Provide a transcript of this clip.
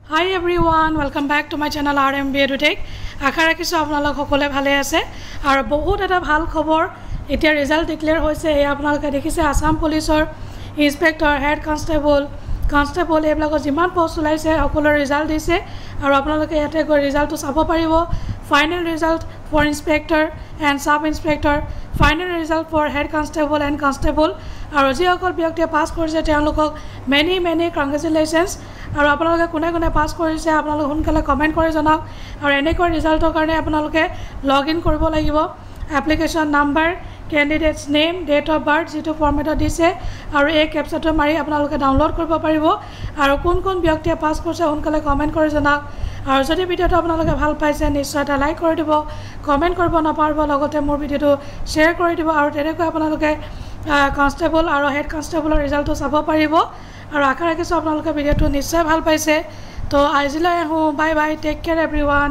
Hi everyone, welcome back to my channel RMBA to Take. আশা ৰাখিছো আপোনালোক সকলে ভালে আছে আৰু বহুত এটা ভাল খবৰ এতিয়া ৰিজাল্ট ডিক্লেয়াৰ হৈছে এই আপোনালোকে দেখিছে আসাম পুলিচৰ ইনস্পেক্টৰ হেড কনস্টেবল এইবিলাকৰ যিমান পোষ্ট ওলাইছে সকলোৰ ৰিজাল্ট দিছে আৰু আপোনালোকে ইয়াতে গৈ ৰিজাল্টটো চাব পাৰিব final result for inspector and sub inspector final result for head constable and constable আৰু যিসকল ব্যক্তিয়ে পাছ কৰিছে তেওঁলোকক মেনি কংগ্ৰেচুলেশ্যনছ আৰু আপোনালোকে কোনে পাছ কৰিছে আপোনালোক সোনকালে কমেণ্ট কৰি জনাওক আৰু এনেকৈ ৰিজাল্টৰ কাৰণে আপোনালোকে লগ ইন কৰিব লাগিব application number candidate's name date of birth যিটো ফৰ্মেটত দিছে আৰু এই কেপচাটো মাৰি আপোনালোকে ডাউনলোড কৰিব পাৰিব আৰু কোন ব্যক্তিয়ে পাছ কৰিছে সোনকালে কমেণ্ট কৰি জনাওক আৰু যদি ভিডিঅ'টো আপোনালোকে ভাল পাইছে নিশ্চয় এটা লাইক কৰি দিব কমেণ্ট কৰিব নাপাহৰিব লগতে মোৰ ভিডিঅ'টো শ্বেয়াৰ কৰি দিব আৰু তেনেকৈ আপোনালোকে কনস্টেবল আৰু হেড কনস্টেবলৰ ৰিজাল্টটো চাব পাৰিব আৰু আশা ৰাখিছো আপোনালোকে ভিডিঅ'টো নিশ্চয় ভাল পাইছে তো আজিলৈ আহোঁ bye bye take care everyone